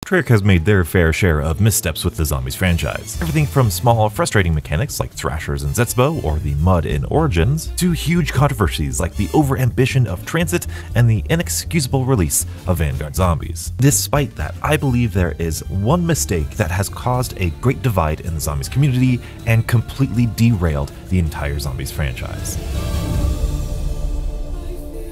Treyarch has made their fair share of missteps with the Zombies franchise. Everything from small, frustrating mechanics like Thrashers and Zetsbo or the mud in Origins, to huge controversies like the overambition of Transit and the inexcusable release of Vanguard Zombies. Despite that, I believe there is one mistake that has caused a great divide in the Zombies community and completely derailed the entire Zombies franchise.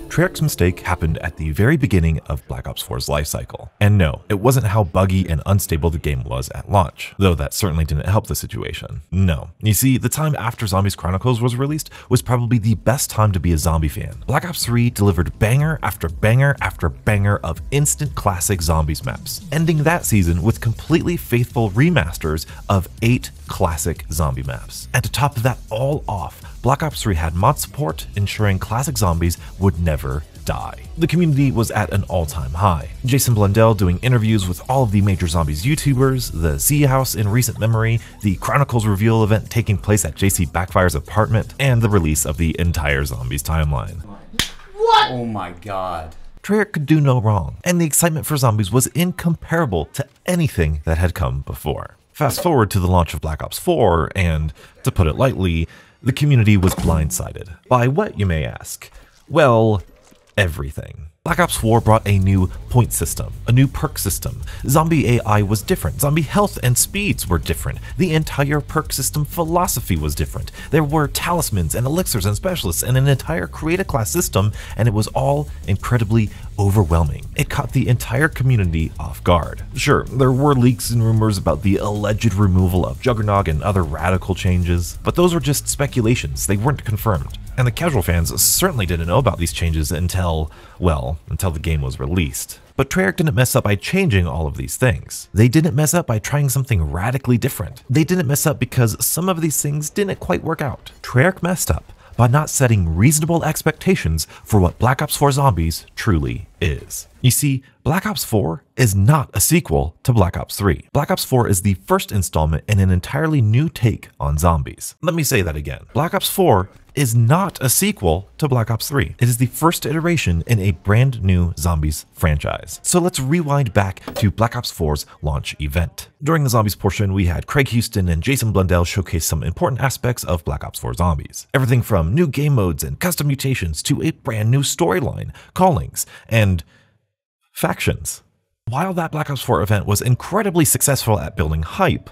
Treyarch's mistake happened at the very beginning of Black Ops 4's lifecycle. And no, it wasn't how buggy and unstable the game was at launch, though that certainly didn't help the situation. No. You see, the time after Zombies Chronicles was released was probably the best time to be a zombie fan. Black Ops 3 delivered banger after banger after banger of instant classic Zombies maps, ending that season with completely faithful remasters of 8 classic zombie maps. And to top that all off, Black Ops 3 had mod support, ensuring classic zombies would never die. The community was at an all-time high. Jason Blundell doing interviews with all of the major Zombies YouTubers, the Z House in recent memory, the Chronicles reveal event taking place at JC Backfire's apartment, and the release of the entire Zombies timeline. What? Oh my god. Treyarch could do no wrong, and the excitement for Zombies was incomparable to anything that had come before. Fast forward to the launch of Black Ops 4, and, to put it lightly, the community was blindsided. By what, you may ask? Well, everything. Black Ops 4 brought a new point system, a new perk system. Zombie AI was different, zombie health and speeds were different, the entire perk system philosophy was different. There were talismans and elixirs and specialists and an entire create-a-class system, and it was all incredibly overwhelming. It caught the entire community off guard. Sure, there were leaks and rumors about the alleged removal of Juggernog and other radical changes, but those were just speculations, they weren't confirmed. And the casual fans certainly didn't know about these changes until the game was released. But Treyarch didn't mess up by changing all of these things. They didn't mess up by trying something radically different. They didn't mess up because some of these things didn't quite work out. Treyarch messed up by not setting reasonable expectations for what Black Ops 4 Zombies truly is. You see, Black Ops 4 is not a sequel to Black Ops 3. Black Ops 4 is the first installment in an entirely new take on zombies. Let me say that again. Black Ops 4 is not a sequel to Black Ops 3. It is the first iteration in a brand new Zombies franchise. So let's rewind back to Black Ops 4's launch event. During the Zombies portion, we had Craig Houston and Jason Blundell showcase some important aspects of Black Ops 4 Zombies. Everything from new game modes and custom mutations to a brand new storyline, callings, and factions. While that Black Ops 4 event was incredibly successful at building hype,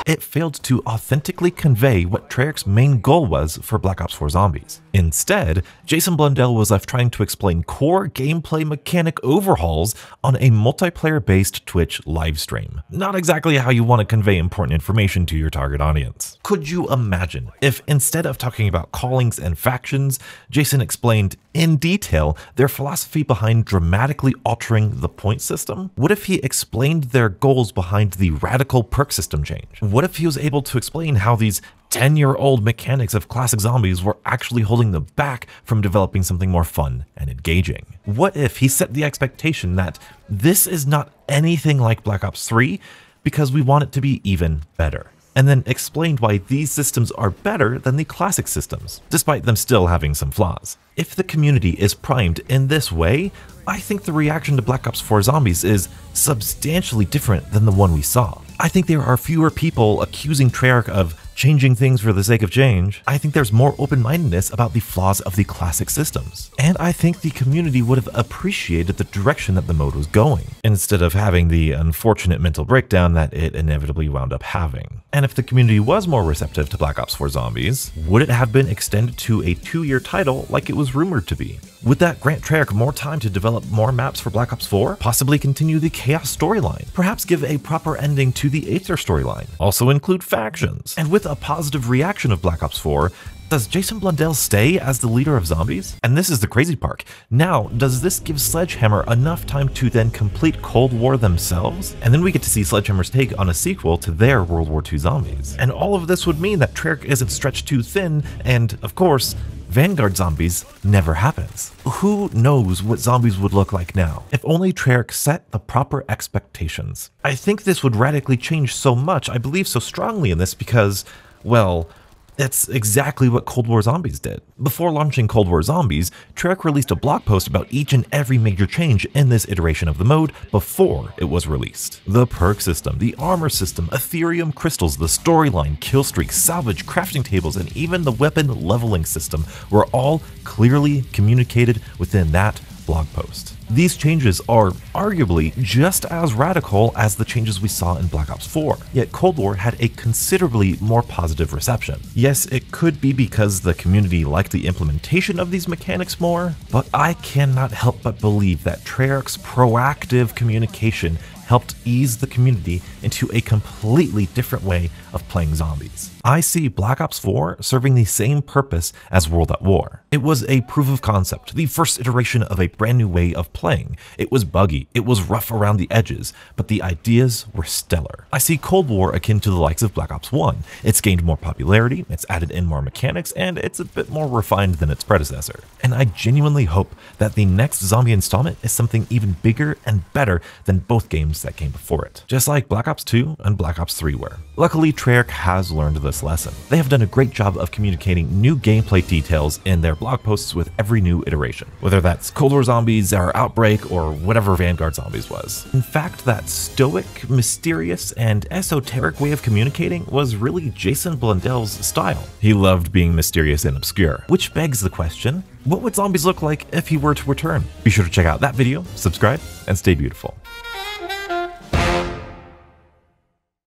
it failed to authentically convey what Treyarch's main goal was for Black Ops 4 Zombies. Instead, Jason Blundell was left trying to explain core gameplay mechanic overhauls on a multiplayer-based Twitch livestream. Not exactly how you want to convey important information to your target audience. Could you imagine if instead of talking about callings and factions, Jason explained in detail their philosophy behind dramatically altering the point system? What if he explained their goals behind the radical perk system change? What if he was able to explain how these 10-year-old mechanics of classic zombies were actually holding them back from developing something more fun and engaging? What if he set the expectation that this is not anything like Black Ops 3 because we want it to be even better? And then explained why these systems are better than the classic systems, despite them still having some flaws. If the community is primed in this way, I think the reaction to Black Ops 4 Zombies is substantially different than the one we saw. I think there are fewer people accusing Treyarch of changing things for the sake of change. I think there's more open-mindedness about the flaws of the classic systems. And I think the community would have appreciated the direction that the mode was going, instead of having the unfortunate mental breakdown that it inevitably wound up having. And if the community was more receptive to Black Ops 4 Zombies, would it have been extended to a 2-year title like it was rumored to be? Would that grant Treyarch more time to develop more maps for Black Ops 4? Possibly continue the Chaos storyline? Perhaps give a proper ending to the Aether storyline? Also include factions? And with a positive reaction of Black Ops 4, does Jason Blundell stay as the leader of Zombies? And this is the crazy part. Now, does this give Sledgehammer enough time to then complete Cold War themselves? And then we get to see Sledgehammer's take on a sequel to their World War II Zombies. And all of this would mean that Treyarch isn't stretched too thin, and of course, Vanguard Zombies never happens. Who knows what Zombies would look like now, if only Treyarch set the proper expectations. I think this would radically change so much. I believe so strongly in this because, well, It's exactly what Cold War Zombies did. Before launching Cold War Zombies, Treyarch released a blog post about each and every major change in this iteration of the mode before it was released. The perk system, the armor system, Ethereum crystals, the storyline, kill streaks, salvage, crafting tables, and even the weapon leveling system were all clearly communicated within that blog post. These changes are arguably just as radical as the changes we saw in Black Ops 4, yet Cold War had a considerably more positive reception. Yes, it could be because the community liked the implementation of these mechanics more, but I cannot help but believe that Treyarch's proactive communication helped ease the community into a completely different way of playing zombies. I see Black Ops 4 serving the same purpose as World at War. It was a proof of concept, the first iteration of a brand new way of playing. It was buggy, it was rough around the edges, but the ideas were stellar. I see Cold War akin to the likes of Black Ops 1. It's gained more popularity, it's added in more mechanics, and it's a bit more refined than its predecessor. And I genuinely hope that the next zombie installment is something even bigger and better than both games that came before it, just like Black Ops 2 and Black Ops 3 were. Luckily, Treyarch has learned this lesson. They have done a great job of communicating new gameplay details in their blog posts with every new iteration, whether that's Cold War Zombies or Outbreak or whatever Vanguard Zombies was. In fact, that stoic, mysterious, and esoteric way of communicating was really Jason Blundell's style. He loved being mysterious and obscure, which begs the question, what would zombies look like if he were to return? Be sure to check out that video, subscribe, and stay beautiful.